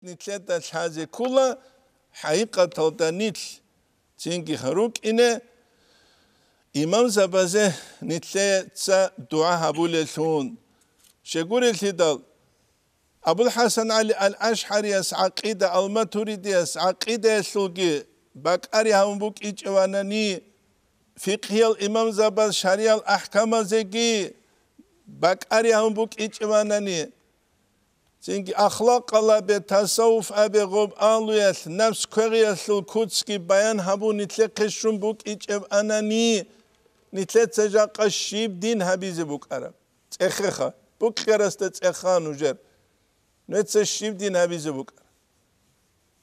نتلتا الحازي كلها حقيقة تلتانيت تنجي خروك إنه إمام زبازه نتلتا دعاء أبو للثون شكور الهدال أبو الحسن علي الأشحري يس عقيدة الماتريدي يس عقيدة يسلقي بكاري همبوك إجواناني فقه الإمام زباز شريع الأحكام زيجي بكاري همبوك إجواناني Çünkü ahlak ala be tasavvuf abe gob aluyat nefs kırıyasıl kutski bayan habu nitle kışrum buk iç ev anani nitle tecaka şib din habizi buk arab tsekha buk karasta tsekha nujer netse şib din habizi buk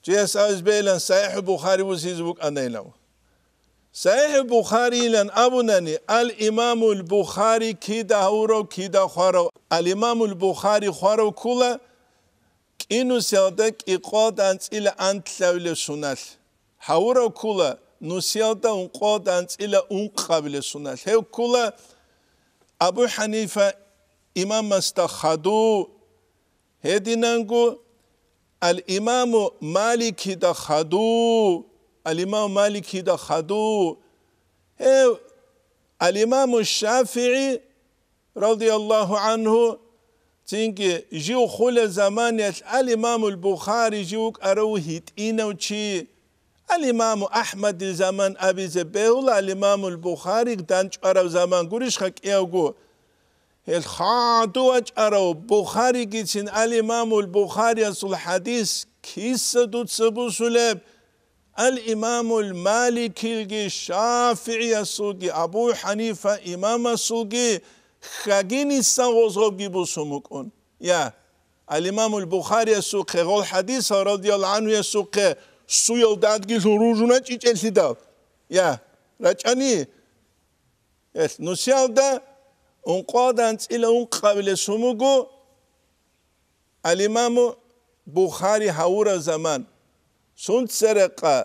cihaz azbeylan sahih Bukhari bu siz buk anaylav sahih Bukhari ilan abunani al imamul Bukhari kida huro kida kharo al imamul Bukhari kharo kula İnusyalda iqadans ile antlavle sunal. Havura kula nusyalda unqadans ile unqabile sunal. Hev kula Abu Hanife imam mastakhadu hedinangu al imamu Maliki da khadu al imam Maliki da khadu hev al imamu Şafii radıyallahu anhu Çünkü jiu khule zamaniyat al-İmamul Bukhari jiuk aruhit inauçi al-İmamu Ahmed zaman abi zebehul al-İmamul Bukhari danç arav zaman guriş hak evgu el khadu aç arav Bukhari gitsin al-İmamul Bukhari asul hadis kissa dut sabu suleb al-İmamul Malikilgi Şafii asulgi Abu Hanife imam asulgi خاگین استان غزوب گیبو سمکون یا الامام البخاری سوق قول حدیث رضی الله عنه سوق سویل دادگی روزونه چی چلسی داد یا رچانی نسیال دا اون قادنس ایل اون قابل سمگو الامام بخاری هاورا زمان سنت سرقه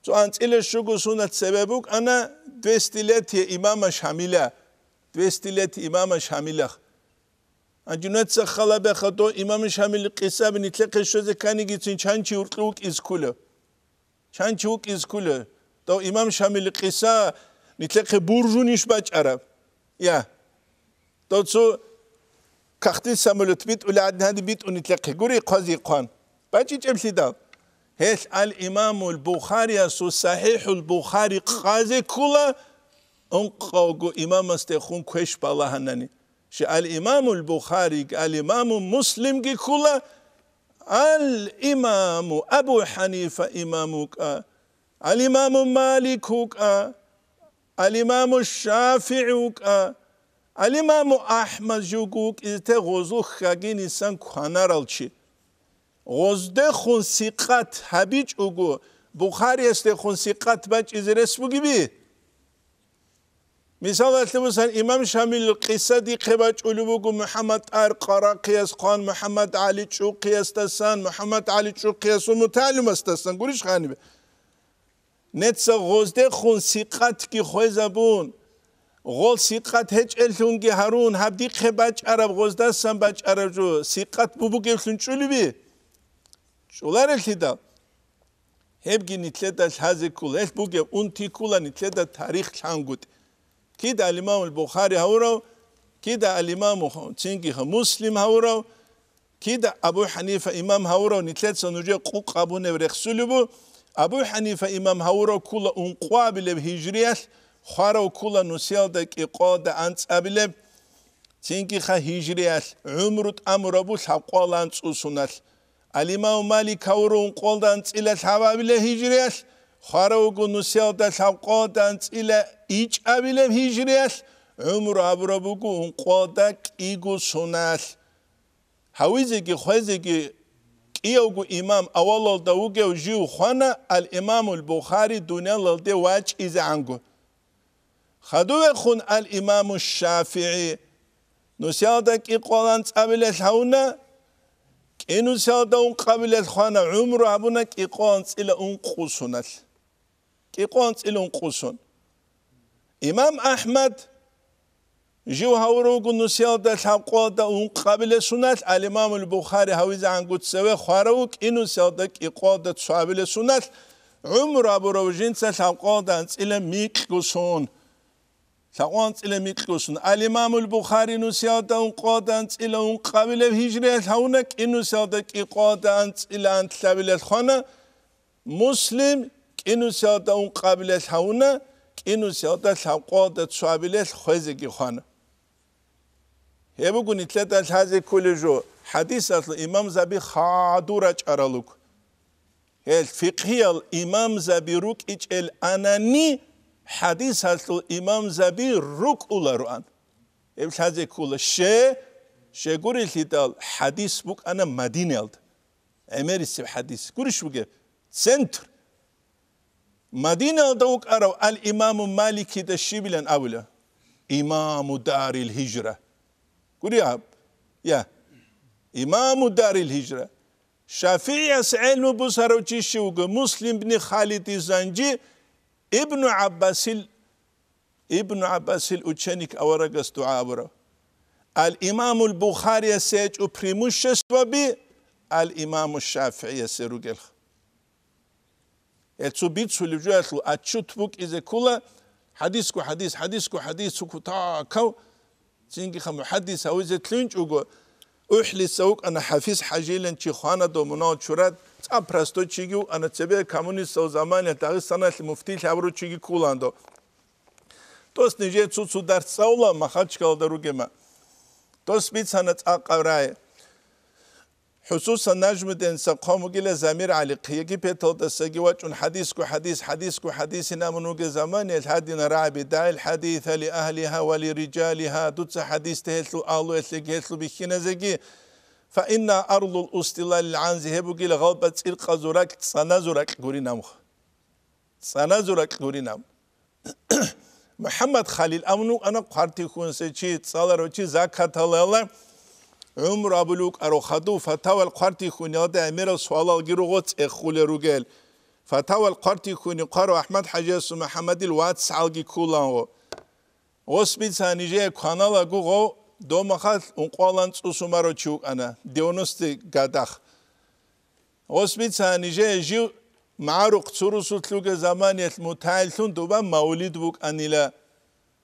تو انت ایل شگو سنت سببوک انا دوستیلتی امام شامیله دوستيلت إمام شاملخ أنجنات سخلا بخطو إمام شامل قصة بنتلقى الشوزة كان يجي تنشانشي ورقوك إزكوله شانشوك إزكوله تو إمام شامل قصة نتلقى برجونيش باج عرب يا تو سو كختي سامولت بيت ولا عدنا هذه بيت ونتلقى قري قاضي قان باجي جمسي دال هيش الإمام البخاري سو صحيح البخاري قاضي كله انقاغو امام استخون كوش بالهنني شال امام البخاري الامام مسلم جي كلا الامام ابو حنيفه امامك الامام مالك الامام الشافعي الامام احمد جوجوك ازتغوزو خاگين انسان كانارالشي غزده خون ثقات حبيج اوغو بخاري استخون ثقات باج ازرسبو gibi مثال مثلا إمام شامل القصة دي قباج أولوغو محمد قرا قياس قان محمد علي شو قياس تسان محمد علي شو قياس ومتعلم استسان قوليش خانبه نتسا غزده خون سيقات كي خوزابون غول سيقات هج الهونجي هارون هبدي قباج عرب غزده سان باج عرب جو سيقات بوبو قلتون شولي بي شولار الهدا هبجي نتلدا الحازي كول هش بوغي انتي كولا نتلدا تاريخ شانقود كده الإمام البخاري هورو كده الإمام تشينجي مسلم هورو كده أبو حنيفة إمام هورو نتلت سنوجي قوق أبو نبرخسلبو أبو حنيفة إمام هورو كلا أنقوابل بهجرية خارو كلا نسيال دك إقاد أنت أبلب تشينجي هجرية عمرت أمربو حقوال أنت أسنال الإمام مالك هورو أنقوال أنت إلى الحوابل هجرية خاروغو نسيال دا حقادانت إلى إيج أبيلم هجريال عمر أبرابوغو انقادك إيغو سنال هاويزيكي خوزيكي إيوغو إمام أولال داوغو جيو خوانا الإمام البخاري دونيال دي واج إذا عنغو خدوه خون الإمام الشافعي نسيال داك إقوالانت أبيلت هاونا إنو سيال دا انقابلت خوانا عمر أبونك إقوالانت إلى انقو سنال كيقونت إلون قوسون إمام أحمد جو هاوروغو نسيالدا ثابقودا قابل سنة الإمام البخاري هاويز عن قد سوى خواروك إنو سيالدك إقوادة صابل سنة عمر أبو روجينسا ثابقودا أنت إلى ميكوسون ثقوانت إلى ميكوسون الإمام البخاري نسيالدا قودا أنت إلى قابل هجرة هونك إنو سيالدك إقوادة أنت إلى أنت ثابل خانة مسلم إنو سيالدا قابل هونة إنو سيالدا ثابقودا صابل خوزك خانة يبقون يتلات هذه كل جو حديث الإمام زبي خادورة أرالوك الفقهية الإمام زبي روك إجل أناني حديث الإمام زبي روك أولاران يبقى هذه كل شيء قولي لتال حديث بوك أنا مدينة أمريكا حديث قوليش بوك سنتر مدينة دوك أرو الإمام مالكي دشيبلن أولا إمام دار الهجرة قولي يا إمام دار الهجرة شافعي سعيل مبصر وشيشوق مسلم بن خالد الزنجي ابن عباس الأوتشنيك أورغس دعابرا الإمام البخاري سيج وبريموش سوابي الإمام الشافعي سيروغل اتسوبيت سولجواتلو أتشوت بوك إذا كلا حديثكو تاكو زينجي خم محدث أو إذا تلينج أقول أحلي سوق أنا حفيظ حجيلن شي خانة دومنات شرات أبرستو تيجو أنا تبي كمونيست أو زمان تاغي سنة المفتي لعبرو تيجي كولاندو توس نجي تسو درس سولا ما خدش كال دروجما توس بيت سنة أقراي خصوصا نجم الدين سقام وقيل زمير علي قيقي بيتل دسجي وجه حديث نامنوج زمان الهادي نراعي بداية الحديث لأهلها ولرجالها دوتس حديث تهتلو آلو يتلقيتلو بخينا زجي فإن أرض الاستلال العنزي هبو قيل غلبة إلقى زورك سنزورك قرينام محمد خليل أمنو أنا قارتي خون سيشي تصالر وشي زكاة الله عمر أبلوك أروخدو فتاوى القارتي خوني هذا أمير سوال الجروغات إخول رجال فتاوى القارتي خوني قارو أحمد حجاس محمد الواتس على كولان وسبيت سانيجي كانال أجوغو دوما خال أنقالن أسمارو تشوك أنا ديونستي قدخ وسبيت سانيجي جيو معروق تروسو تلوك زمان المتعلثون دوبا مولد بوك أنيلا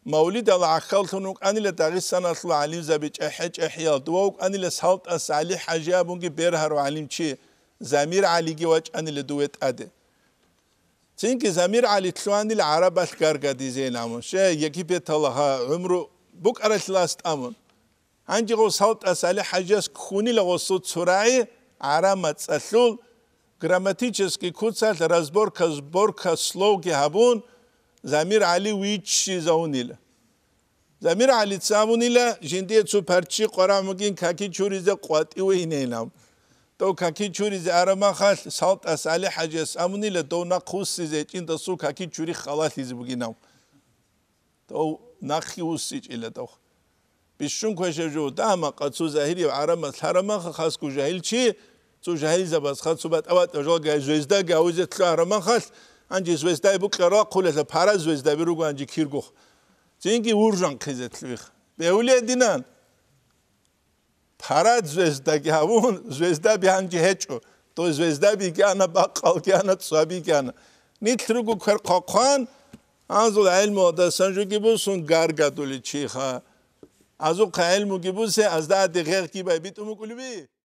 مولد العقلتونك أني لتغير سنة الله عليم زبيج أحيال دووك أني لسهلت أسعلي حجابونك بيرهر وعليم چي زمير علي جواج أني لدويت أده تينك زمير علي تلواني العرب الكارقة دي زين أمون شيء يكي بيت الله عمرو بوك أرش لاست أمون هنجي غو سهلت أسعلي حجاز كوني لغصوت سرعي عرامت أثلول грамматический курсал разборка слоги هبون زمير علي ويتش زاونيلا زمير علي تساونيلا جندي تسو پرچي قرامگين كاكي چوريزه قواتي وينينام تو كاكي چوريزه ارما خال سالت اسالي حاجس امونيلا دو نقوس زيچين دسو كاكي چوري خالات يزبگينام تو نخيوسيج الا تو بيشون كوجو داما قصو ظاهري وعرما حرما خاصكو جاهل چي تو جاهل زباس خاص صوبات اوات جوجا زوزدا گاوزه تلارما خاص انجي زوزدا بو قرا قوله پارا زوزدا بيرو انجي كيرگو زينگي ورجان قيزتلوخ بهولي دينان پارا زوزدا گاون زوزدا بيانجي هچو تو زوزدا بيگانا باقال گانا تصابي گانا نيتلوگو قاقان ازو علم و سنجوگي بوسون گارگادولي چيخا ازو علم گي بوسه از دا دقيق گي بيتو مقلبي